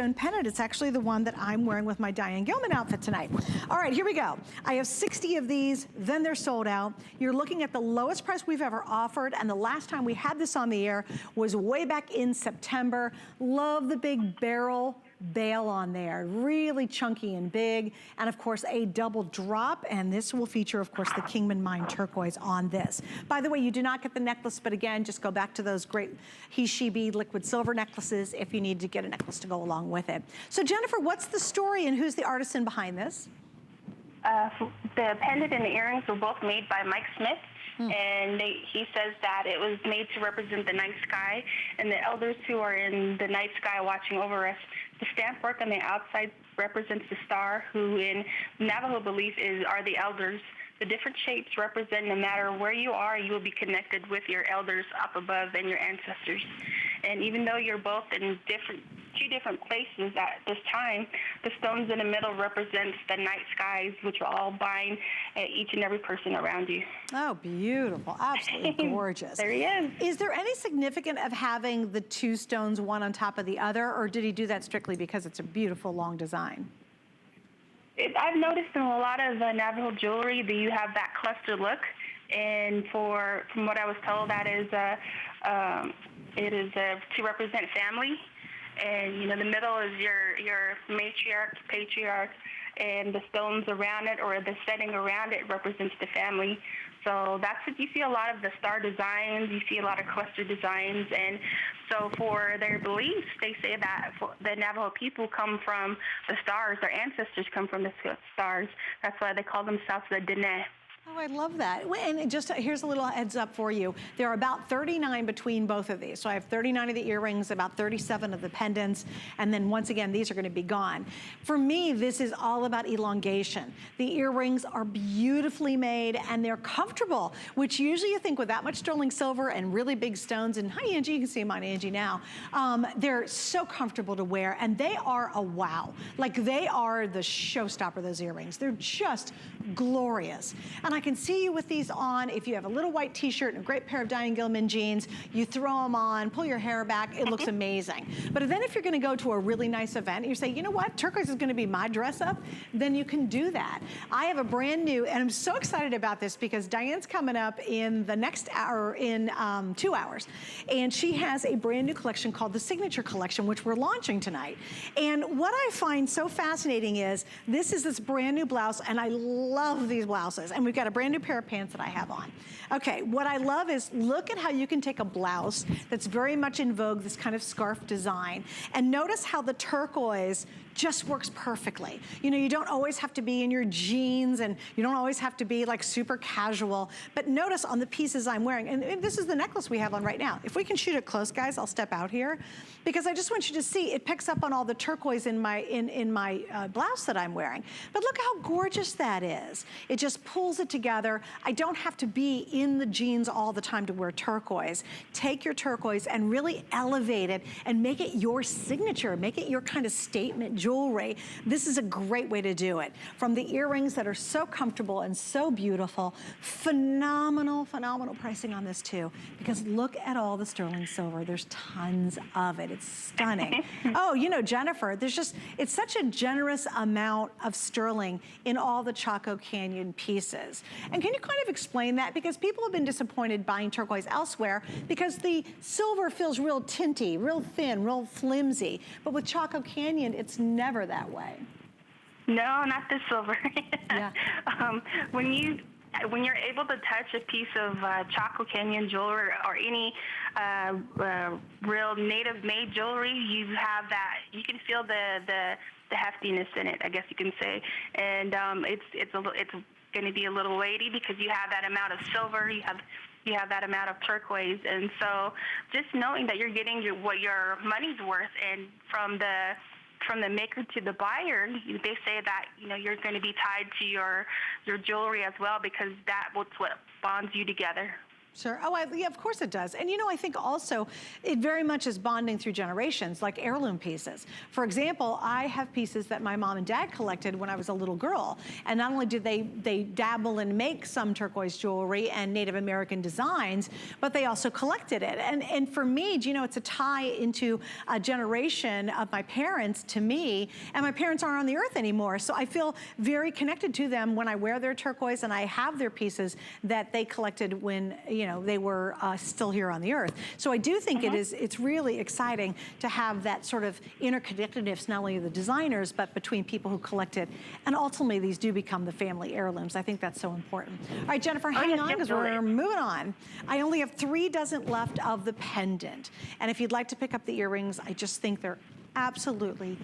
Pendant. It's actually the one that I'm wearing with my Diane Gilman outfit tonight. All right, here we go. I have 60 of these, then they're sold out. You're looking at the lowest price we've ever offered, and the last time we had this on the air was way back in September. Love the big barrel bail on there, really chunky and big, and of course a double drop, and this will feature of course the Kingman Turquoise on this. By the way, you do not get the necklace, but again, just go back to those great he, she, bead liquid silver necklaces if you need to get a necklace to go along with it. So Jennifer, what's the story and who's the artisan behind this? The pendant and the earrings were both made by Mike Smith. And he says that it was made to represent the night sky and the elders who are in the night sky watching over us. The stamp work on the outside represents the star, who in Navajo belief are the elders. The different shapes represent no matter where you are, you will be connected with your elders up above and your ancestors. And even though you're both in two different places at this time, the stones in the middle represents the night skies, which will all bind each and every person around you. Oh, beautiful. Absolutely gorgeous. There he is. Is there any significance of having the two stones one on top of the other, or did he do that strictly because it's a beautiful long design? I've noticed in a lot of Navajo jewelry that you have that cluster look, and from what I was told, that is it is to represent family, and you know the middle is your matriarch, patriarch, and the stones around it or the setting around it represents the family. So that's what you see a lot of the star designs, you see a lot of cluster designs, and so for their beliefs, they say that the Navajo people come from the stars, their ancestors come from the stars. That's why they call themselves the Dene. Oh, I love that. And just here's a little heads up for you. There are about 39 between both of these. So I have 39 of the earrings, about 37 of the pendants, and then once again, these are gonna be gone. For me, this is all about elongation. The earrings are beautifully made and they're comfortable, which usually you think with that much sterling silver and really big stones, and hi Angie, you can see mine, Angie, now. They're so comfortable to wear, and they are a wow. Like they are the showstopper, those earrings. They're just glorious. And I can see you with these on. If you have a little white t-shirt and a great pair of Diane Gilman jeans, you throw them on, pull your hair back, it looks amazing. But then if you're gonna go to a really nice event and you say, you know what, turquoise is gonna be my dress up, then you can do that. I have a brand new, and I'm so excited about this because Diane's coming up in the next hour, in 2 hours. And she has a brand new collection called the Signature Collection, which we're launching tonight. And what I find so fascinating is, this brand new blouse, and I love these blouses. And we've got a brand new pair of pants that I have on. Okay, what I love is, look at how you can take a blouse that's very much in vogue, this kind of scarf design, and notice how the turquoise just works perfectly. You know, you don't always have to be in your jeans, and you don't always have to be like super casual, but notice on the pieces I'm wearing, and this is the necklace we have on right now. If we can shoot it close, guys, I'll step out here, because I just want you to see, it picks up on all the turquoise in my blouse that I'm wearing. But look how gorgeous that is. It just pulls it together. I don't have to be in the jeans all the time to wear turquoise. Take your turquoise and really elevate it and make it your signature, make it your kind of statement jewelry. This is a great way to do it. From the earrings that are so comfortable and so beautiful, phenomenal, phenomenal pricing on this too, because look at all the sterling silver. There's tons of it. It's stunning. Oh, you know, Jennifer, it's such a generous amount of sterling in all the Chaco Canyon pieces. And can you kind of explain that? Because people have been disappointed buying turquoise elsewhere because the silver feels real tinty, real thin, real flimsy. But with Chaco Canyon, it's never that way. No, not the silver. Yeah. When you're able to touch a piece of Chaco Canyon jewelry or any real native-made jewelry, you have that. You can feel the heftiness in it, I guess you can say, and it's going to be a little weighty because you have that amount of silver, you have that amount of turquoise, and so just knowing that you're getting what your money's worth, and from the maker to the buyer, they say that you're going to be tied to your jewelry as well, because that's what bonds you together. Sure. Oh, yeah, of course it does. And you know, I think also it very much is bonding through generations, like heirloom pieces. For example, I have pieces that my mom and dad collected when I was a little girl. And not only did they dabble and make some turquoise jewelry and Native American designs, but they also collected it. And for me, you know, it's a tie into a generation of my parents to me, and my parents aren't on the earth anymore. So I feel very connected to them when I wear their turquoise and I have their pieces that they collected when, you know, they were still here on the earth. So I do think it's really exciting to have that sort of interconnectedness, not only of the designers, but between people who collect it. And ultimately, these do become the family heirlooms. I think that's so important. All right, Jennifer, hang on, because we're moving on. I only have 3 dozen left of the pendant. And if you'd like to pick up the earrings, I just think they're absolutely